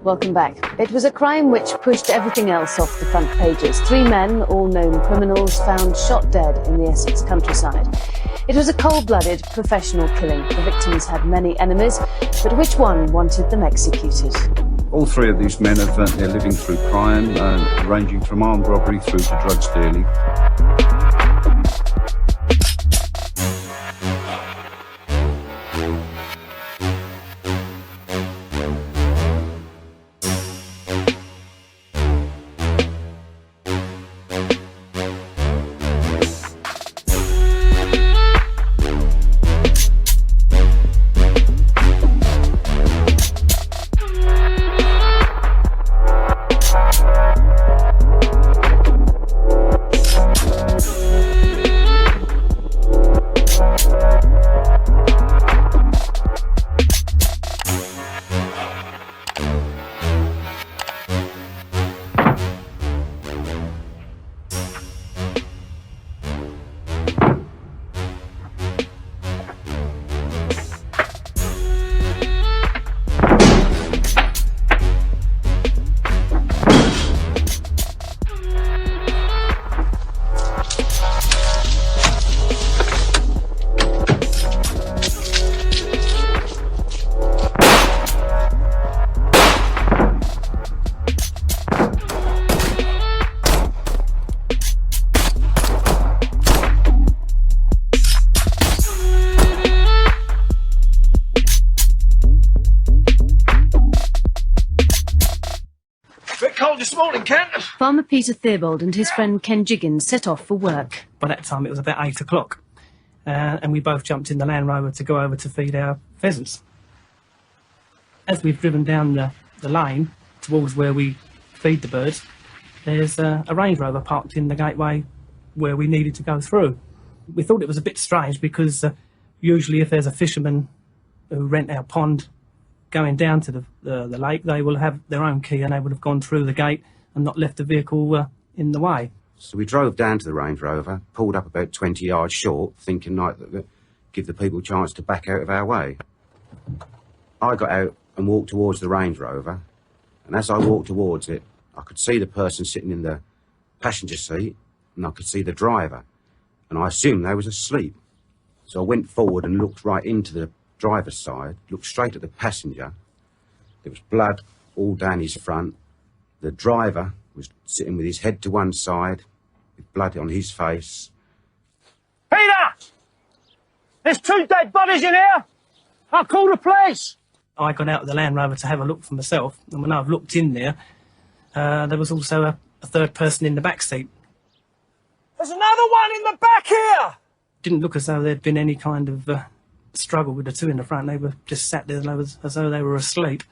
Welcome back. It was a crime which pushed everything else off the front pages. 3 men, all known criminals, found shot dead in the Essex countryside. It was a cold-blooded, professional killing. The victims had many enemies, but which one wanted them executed? All 3 of these men have earned their living through crime, ranging from armed robbery through to drug stealing. This morning, Ken. Farmer Peter Theobald and his friend Ken Jiggins set off for work. By that time it was about 8 o'clock, and we both jumped in the Land Rover to go over to feed our pheasants. As we've driven down the lane towards where we feed the birds, there's a Range Rover parked in the gateway where we needed to go through. We thought it was a bit strange because usually if there's a fisherman who rent our pond going down to the lake, they will have their own key and they would have gone through the gate and not left the vehicle in the way. So we drove down to the Range Rover, pulled up about 20 yards short, thinking like that give the people a chance to back out of our way. I got out and walked towards the Range Rover, and as I walked towards it, I could see the person sitting in the passenger seat, and I could see the driver, and I assumed they was asleep. So I went forward and looked right into the driver's side, looked straight at the passenger. There was blood all down his front. The driver was sitting with his head to one side, with blood on his face. Peter! There's 2 dead bodies in here! I'll call the police! I got out of the Land Rover to have a look for myself, and when I've looked in there, there was also a 3rd person in the back seat. There's another one in the back here! Didn't look as though there'd been any kind of struggle with the 2 in the front. They were just sat there as though they were asleep.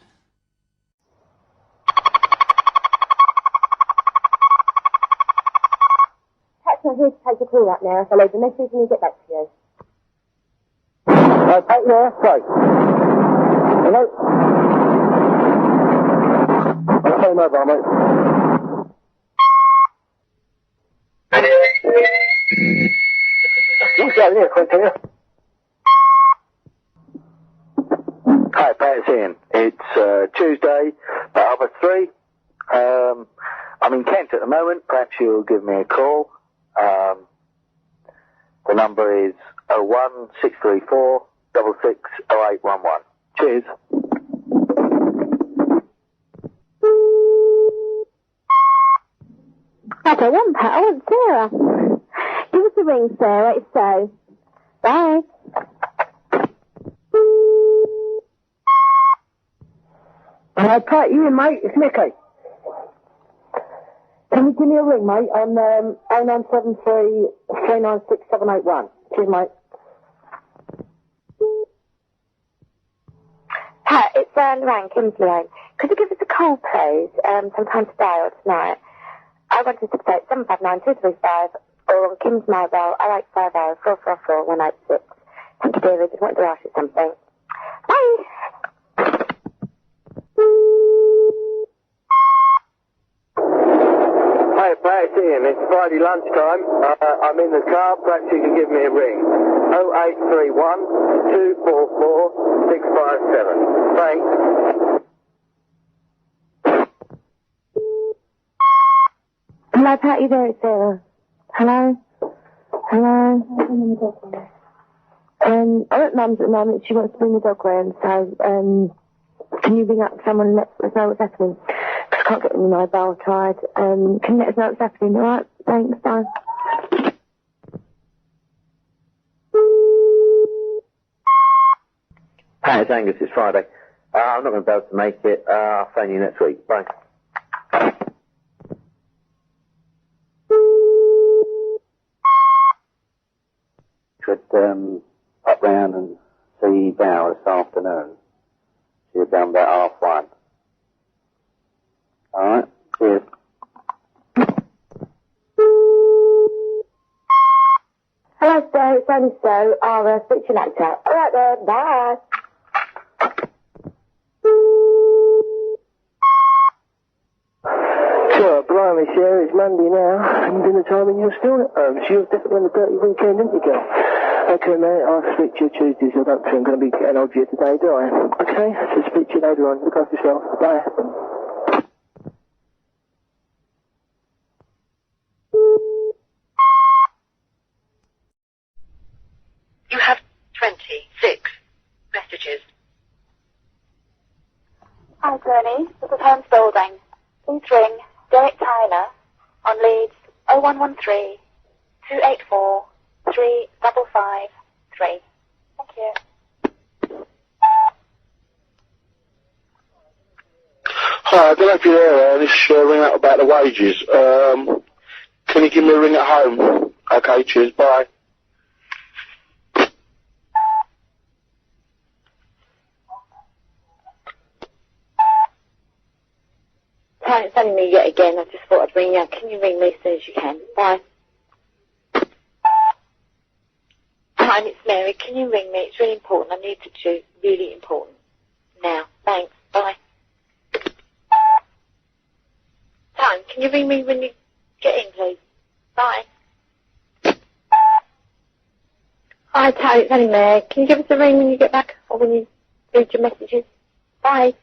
I'm here to take a call right now. I'll leave a message and we'll get back to you. Take there, sorry. Hello? Okay, mobile, mate. You go here, quick here. Hi, Pat, it's Ian. It's Tuesday, about 3:30. I'm in Kent at the moment. Perhaps you'll give me a call. The number is 01634 660811. Cheers. I don't want Pat, I want Sarah. Give us a ring, Sarah, it's so. Bye. Hi, Pat, you in, mate? It's Nicky. Can you give me a ring, mate, on 0973 396 781? Cheers, mate. Pat, it's Lorraine, Kimberley. Could you give us a call, please, sometime today or tonight? I wanted to say 759 235 or on Kim's mobile 0850 444 186. Thank you, dearie. Just wanted to ask you something. Bye. Hey, Pat, it's Ian. It's Friday lunchtime. I'm in the car. Perhaps you can give me a ring. 0831 244 657. Thanks. Hello, Pat, you there? It's Sarah. Hello? Hello? I'm at Mum's at the moment. She wants to bring the dog round, so, can you ring up someone and let us know what's happening? 'Cause I can't get my mobile tied. Can you let us know what's happening, alright? Thanks, bye. Pat, it's Angus. It's Friday. I'm not going to be able to make it. I'll phone you next week. Bye. Could pop round and see Bow this afternoon. She'll be about 1:30. Alright, cheers. Hello, Sue. It's only Sue. I'll speak to you later. Alright then, bye. Sure, blimey, Sarah, it's Monday now, and dinner time and you're still at home. So you're definitely on a dirty weekend, didn't you, girl? Okay, mate, I'll speak to you Tuesday, so I don't think I'm going to be getting hold of you today, do I? Okay, so speak to you later on. Look after yourself. Bye. You have 26 messages. Hi, Granny. This is Holmes Building. Please ring Derek Tyler on leads 0113 284 3553. Thank you. Hi, I don't know if you're there. This ring out about the wages. Can you give me a ring at home? Okay, cheers, bye. Hi, it's only me yet again. I just thought I'd ring you. Can you ring me as soon as you can? Bye. Hi, it's Mary. Can you ring me? It's really important. I need to choose. Really important. Now. Thanks. Bye. Time, can you ring me when you get in, please? Bye. Hi, Tony. It's only Mary. Can you give us a ring when you get back or when you read your messages? Bye.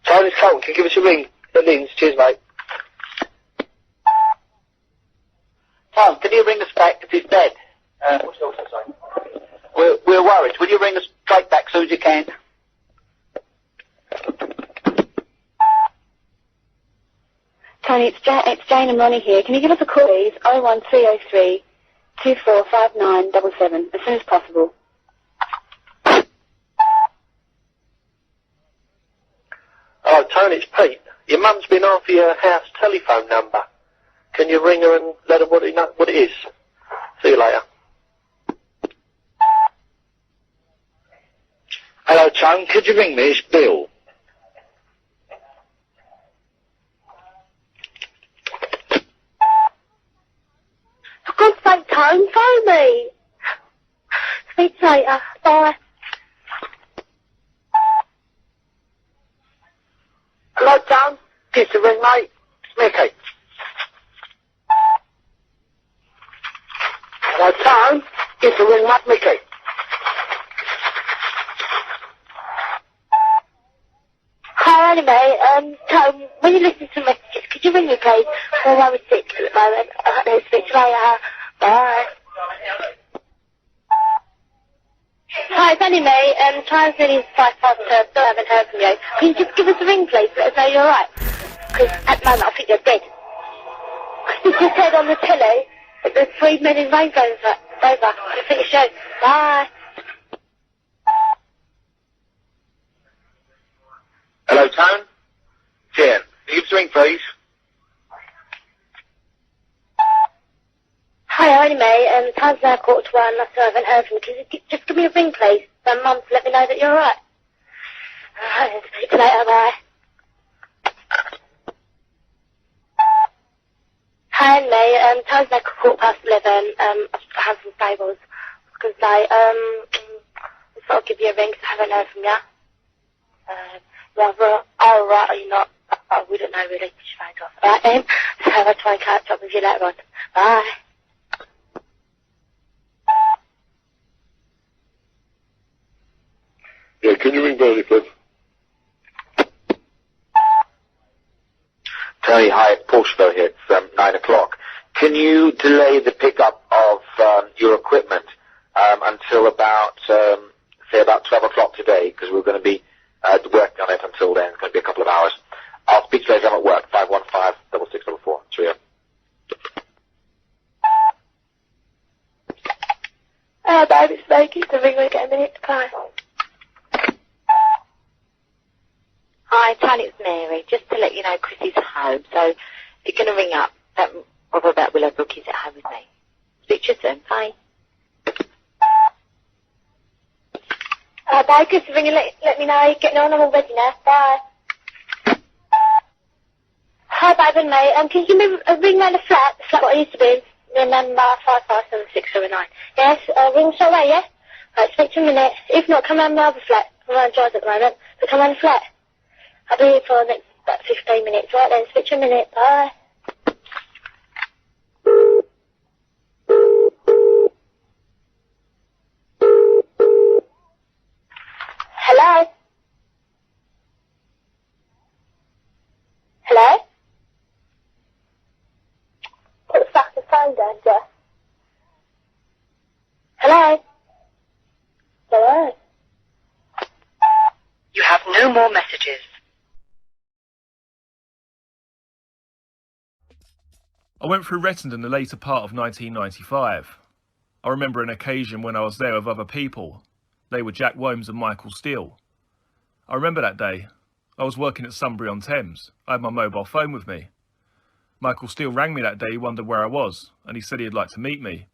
Tony's Colton, can you give us a ring at Lynn's? Cheers, mate. Tom, can you ring us back if he's dead? What's the also saying? We're worried. Will you ring us straight back as soon as you can? Tony, it's Jane and Ronnie here. Can you give us a call, please? 01303 245977 as soon as possible. Oh, Tony, it's Pete. Your mum's been after your house telephone number. Can you ring her and let her know what it is? See you later. Hello, Tone. Could you ring me? It's Bill. For God's sake, Tone, phone me. Speak to you later. Bye. Hello, Tone. Give us a ring, mate. It's Mickey. Hello, Tone. Give us a ring, mate. Mickey. Hi, anyway, Tone, when you listen to messages, could you ring me, please? Well, I was sick at the moment. I'll speak to you later. Bye. Hi, it's only me. Time's nearly 5 past 2. Still haven't heard from you. Can you just give us a ring, please? Let us know you're alright. Because at the moment I think you're dead. You just said on the telly that there's 3 men in Range Rover. I think it's you. Bye. Hello, Tone? Jen, can you give us a ring, please? Hi, only me. Time's now 1:45. I still haven't heard from you. Can you just give me a ring, please? Mum, to let me know that you're alright. Alright, speak to you later. Bye. Hi, me. Time's now 11:15. I have some stables. I was going to say, I thought I'd give you a ring because I haven't heard from you. Rather, oh, right, are you not? Oh, we don't know really. She phoned off. Right then, so I'll try and catch up with you later on. Bye. Yeah, can you ring Bernie, please? Tony, hi, Portugal here. It's 9 o'clock. Can you delay the pickup of your equipment until about, say, about 12 o'clock today? Because we're going to be working on it until then. It's going to be a couple of hours. I'll speak to you later. I'm at work. 515-6644. Cheerio. Hello, babe, it's Loki. The ring will get a minute. Bye. Hi, Tony, it's Mary. Just to let you know, Chris is home, so you're going to ring up about Willow Brook. He's at home with me. Speak to you soon. Bye. Bye, Chris. Ring and let me know how you're getting on. I'm all ready now. Bye. Hi, babe and mate. Can you give me a ring round the flat what I used to be? The number 55769. Yes, ring straight away, yeah? Right, speak to you in a minute. If not, come round my other flat. I'm around Drive at the moment, but come round the flat. I'll be here for the next about 15 minutes. Right then, speak to you in a minute. Bye. Hello? Hello? Put the fucking phone down, Jeff. Hello? Hello? You have no more messages. I went through Rettendon the later part of 1995. I remember an occasion when I was there with other people. They were Jack Worms and Michael Steele. I remember that day. I was working at Sunbury-on-Thames. I had my mobile phone with me. Michael Steele rang me that day, he wondered where I was, and he said he'd like to meet me.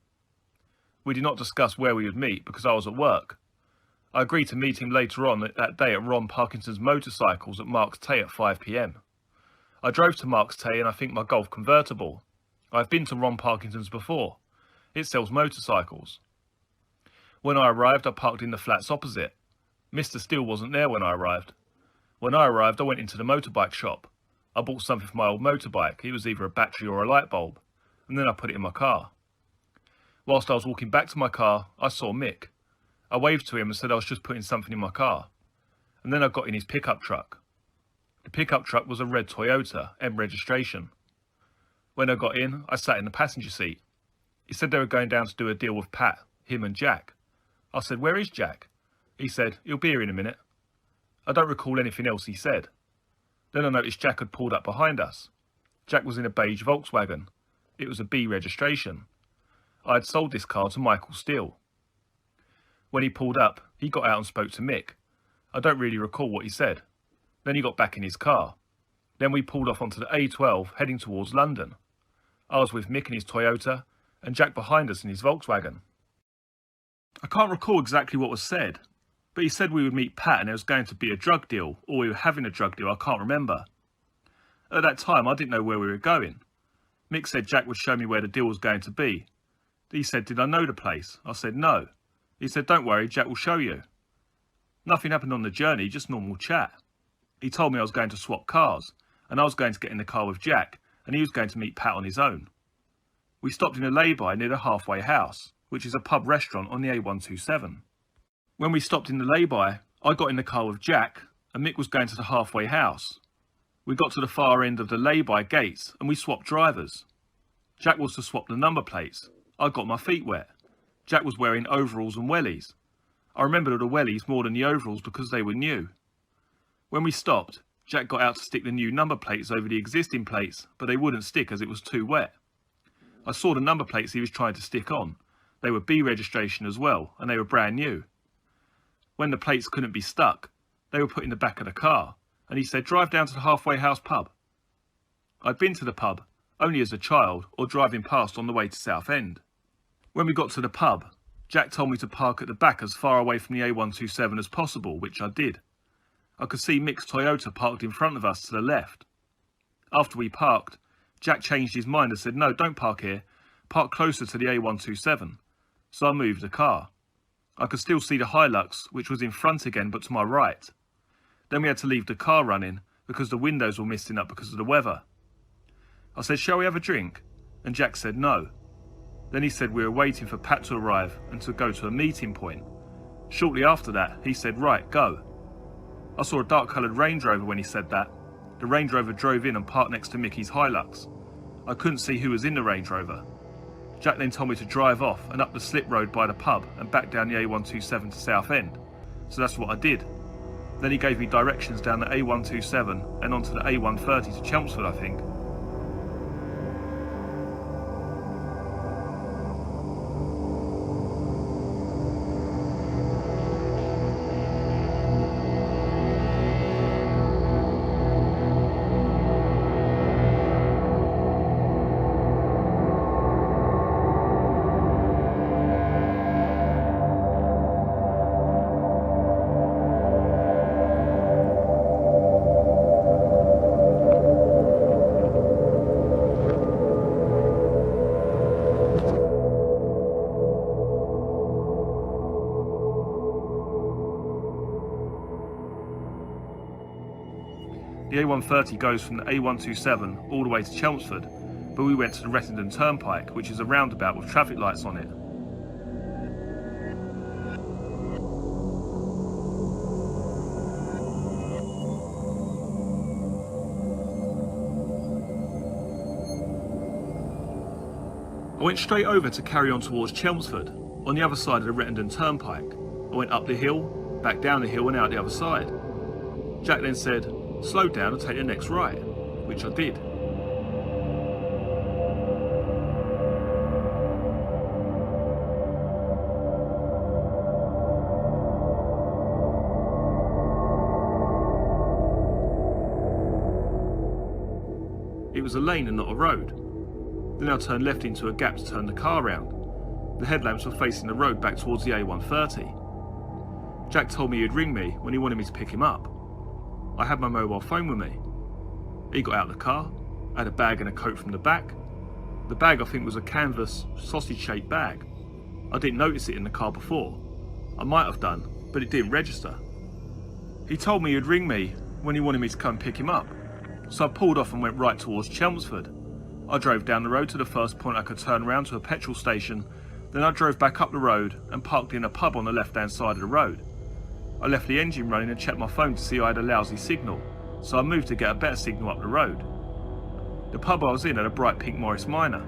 We did not discuss where we would meet because I was at work. I agreed to meet him later on that day at Ron Parkinson's Motorcycles at Marks Tate at 5 p.m. I drove to Marks Tate and I think my Golf convertible. I've been to Ron Parkinson's before. It sells motorcycles. When I arrived, I parked in the flats opposite. Mr. Steele wasn't there when I arrived. When I arrived, I went into the motorbike shop. I bought something for my old motorbike. It was either a battery or a light bulb. And then I put it in my car. Whilst I was walking back to my car, I saw Mick. I waved to him and said I was just putting something in my car. And then I got in his pickup truck. The pickup truck was a red Toyota, M registration. When I got in, I sat in the passenger seat. He said they were going down to do a deal with Pat, him and Jack. I said, "Where is Jack?" He said, "He'll be here in a minute." I don't recall anything else he said. Then I noticed Jack had pulled up behind us. Jack was in a beige Volkswagen. It was a B registration. I had sold this car to Michael Steele. When he pulled up, he got out and spoke to Mick. I don't really recall what he said. Then he got back in his car. Then we pulled off onto the A12 heading towards London. I was with Mick in his Toyota and Jack behind us in his Volkswagen. I can't recall exactly what was said, but he said we would meet Pat and there was going to be a drug deal, or we were having a drug deal, I can't remember. At that time, I didn't know where we were going. Mick said Jack would show me where the deal was going to be. He said, "Did I know the place?" I said, "No." He said, "Don't worry, Jack will show you." Nothing happened on the journey, just normal chat. He told me I was going to swap cars, and I was going to get in the car with Jack, and he was going to meet Pat on his own. We stopped in a lay-by near the Halfway House, which is a pub restaurant on the A127. When we stopped in the lay-by, I got in the car with Jack, and Mick was going to the Halfway House. We got to the far end of the lay-by gates, and we swapped drivers. Jack was to swap the number plates. I got my feet wet. Jack was wearing overalls and wellies. I remembered the wellies more than the overalls because they were new. When we stopped, Jack got out to stick the new number plates over the existing plates, but they wouldn't stick as it was too wet. I saw the number plates he was trying to stick on. They were B registration as well, and they were brand new. When the plates couldn't be stuck, they were put in the back of the car, and he said, "Drive down to the Halfway House pub." I'd been to the pub, only as a child, or driving past on the way to Southend. When we got to the pub, Jack told me to park at the back as far away from the A127 as possible, which I did. I could see Mick's Toyota parked in front of us to the left. After we parked, Jack changed his mind and said, "No, don't park here, park closer to the A127. So I moved the car. I could still see the Hilux, which was in front again but to my right. Then we had to leave the car running because the windows were misting up because of the weather. I said, shall we have a drink? And Jack said no. Then he said we were waiting for Pat to arrive and to go to a meeting point. Shortly after that, he said, right, go. I saw a dark-coloured Range Rover when he said that. The Range Rover drove in and parked next to Mickey's Hilux. I couldn't see who was in the Range Rover. Jack then told me to drive off and up the slip road by the pub and back down the A127 to Southend. So that's what I did. Then he gave me directions down the A127 and onto the A130 to Chelmsford, I think. The A130 goes from the A127 all the way to Chelmsford, but we went to the Rettendon Turnpike, which is a roundabout with traffic lights on it. I went straight over to carry on towards Chelmsford, on the other side of the Rettendon Turnpike. I went up the hill, back down the hill and out the other side. Jack then said, slow down and take the next right, which I did. It was a lane and not a road. Then I turned left into a gap to turn the car round. The headlamps were facing the road back towards the A130. Jack told me he'd ring me when he wanted me to pick him up. I had my mobile phone with me. He got out of the car, had a bag and a coat from the back. The bag I think was a canvas, sausage-shaped bag. I didn't notice it in the car before. I might have done, but it didn't register. He told me he'd ring me when he wanted me to come pick him up. So I pulled off and went right towards Chelmsford. I drove down the road to the first point I could turn around to a petrol station. Then I drove back up the road and parked in a pub on the left-hand side of the road. I left the engine running and checked my phone to see I had a lousy signal, so I moved to get a better signal up the road. The pub I was in had a bright pink Morris Minor.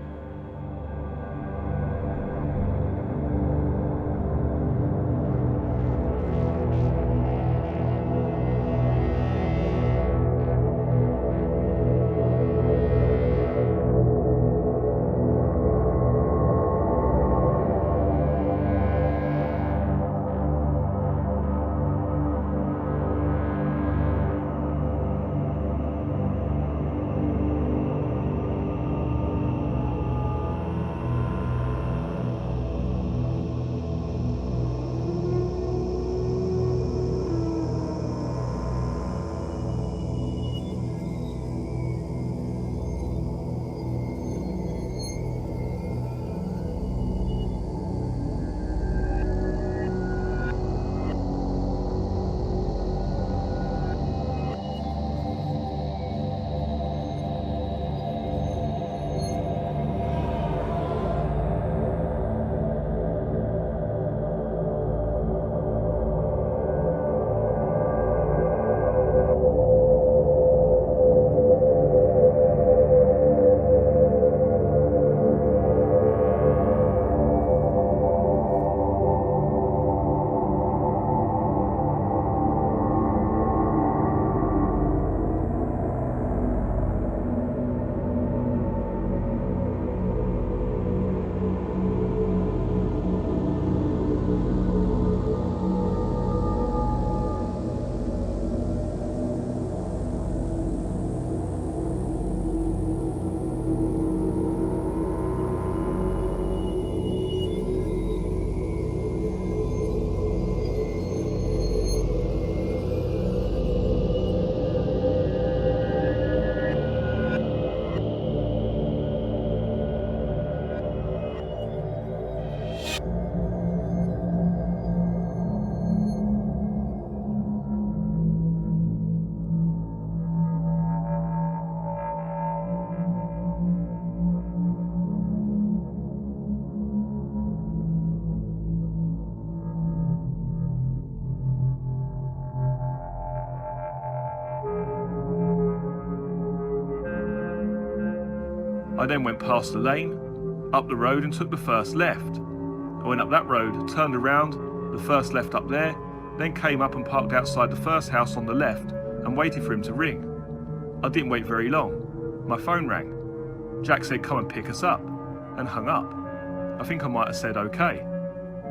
I then went past the lane, up the road and took the first left. I went up that road, turned around, the first left up there, then came up and parked outside the first house on the left and waited for him to ring. I didn't wait very long. My phone rang. Jack said come and pick us up, and hung up. I think I might have said okay.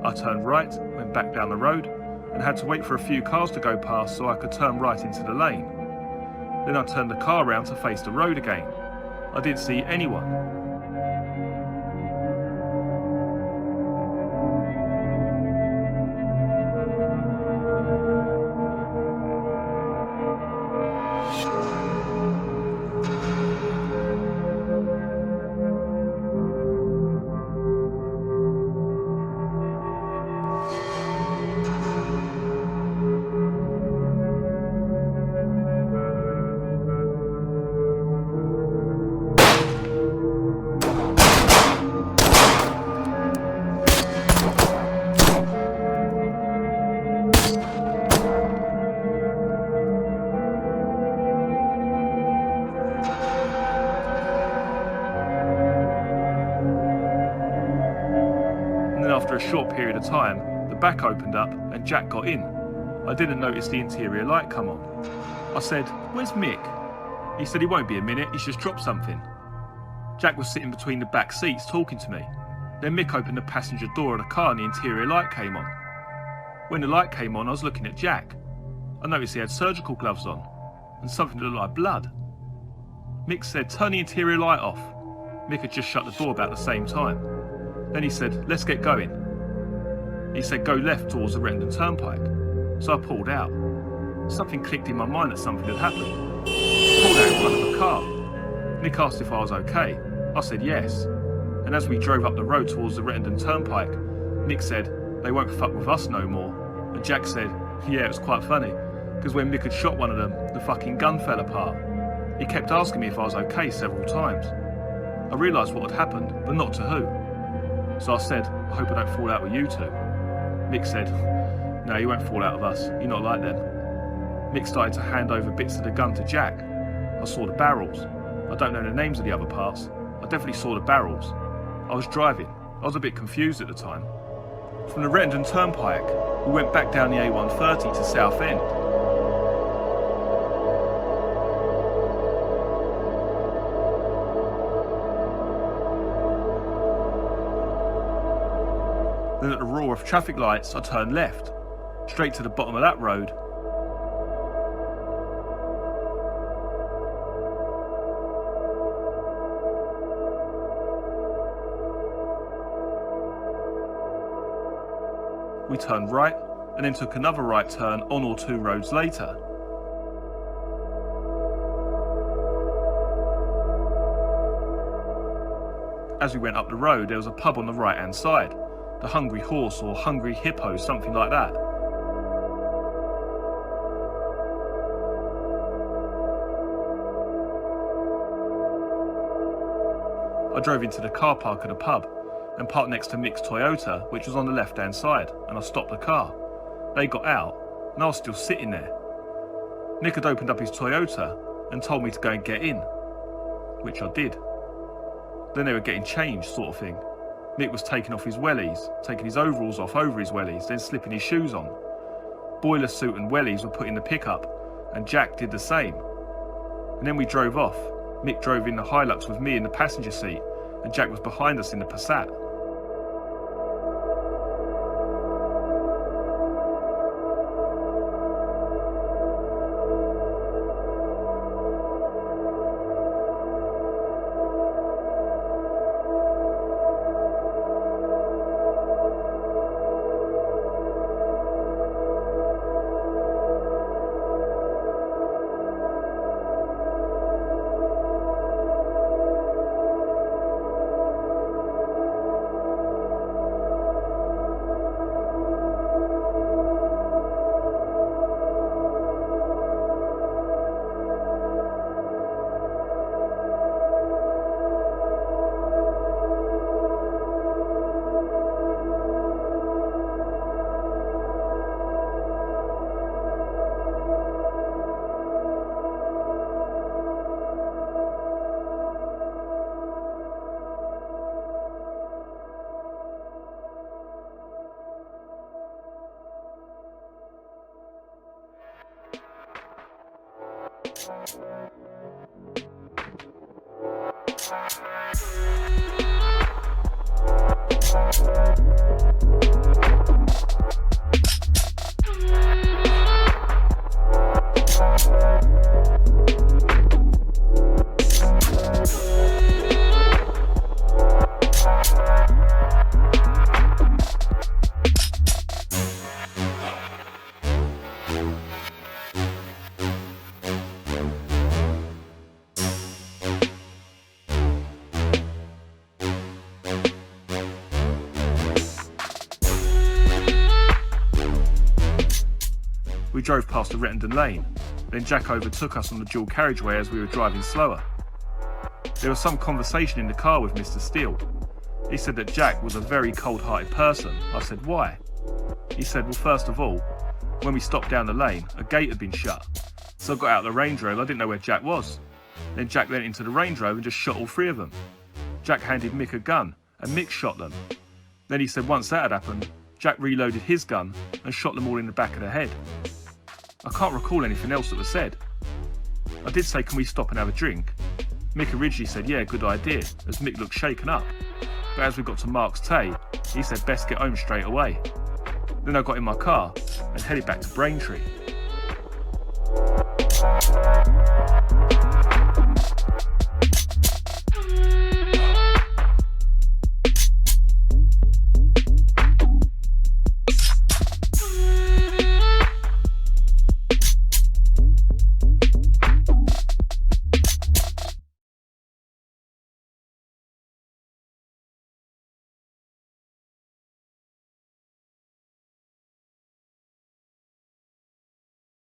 I turned right, went back down the road, and had to wait for a few cars to go past so I could turn right into the lane. Then I turned the car round to face the road again. I didn't see anyone. After a short period of time, the back opened up and Jack got in. I didn't notice the interior light come on. I said, "Where's Mick?" He said he won't be a minute, he's just dropped something. Jack was sitting between the back seats talking to me. Then Mick opened the passenger door of the car and the interior light came on. When the light came on, I was looking at Jack. I noticed he had surgical gloves on and something that looked like blood. Mick said, "Turn the interior light off." Mick had just shut the door about the same time. Then he said, "Let's get going." He said, "Go left towards the Rettendon Turnpike." So I pulled out. Something clicked in my mind that something had happened. I pulled out in front of a car. Mick asked if I was okay. I said yes. And as we drove up the road towards the Rettendon Turnpike, Mick said, "They won't fuck with us no more." And Jack said, "Yeah, it was quite funny, because when Mick had shot one of them, the fucking gun fell apart. He kept asking me if I was okay several times. I realised what had happened, but not to who. So I said, I hope I don't fall out with you two. Mick said, "No, you won't fall out with us. You're not like them." Mick started to hand over bits of the gun to Jack. I saw the barrels. I don't know the names of the other parts. I definitely saw the barrels. I was driving. I was a bit confused at the time. From the Rettendon Turnpike, we went back down the A130 to Southend. Then at the roar of traffic lights, I turned left, straight to the bottom of that road. We turned right, and then took another right turn on or two roads later. As we went up the road, there was a pub on the right-hand side. The Hungry Horse or Hungry Hippo, something like that. I drove into the car park of the pub and parked next to Mick's Toyota, which was on the left-hand side, and I stopped the car. They got out, and I was still sitting there. Mick had opened up his Toyota and told me to go and get in, which I did. Then they were getting changed, sort of thing. Mick was taking off his wellies, taking his overalls off over his wellies, then slipping his shoes on. Boiler suit and wellies were put in the pickup, and Jack did the same. And then we drove off. Mick drove in the Hilux with me in the passenger seat, and Jack was behind us in the Passat. We drove past the Rettendon lane, then Jack overtook us on the dual carriageway as we were driving slower. There was some conversation in the car with Mr. Steele. He said that Jack was a very cold-hearted person. I said, why? He said, well, first of all, when we stopped down the lane, a gate had been shut. So I got out of the Range Rover, I didn't know where Jack was. Then Jack went into the Range Rover and just shot all three of them. Jack handed Mick a gun, and Mick shot them. Then he said once that had happened, Jack reloaded his gun and shot them all in the back of the head. I can't recall anything else that was said. I did say, can we stop and have a drink? Mick originally said, yeah, good idea, as Mick looked shaken up. But as we got to Mark's Tay, he said best get home straight away. Then I got in my car and headed back to Braintree.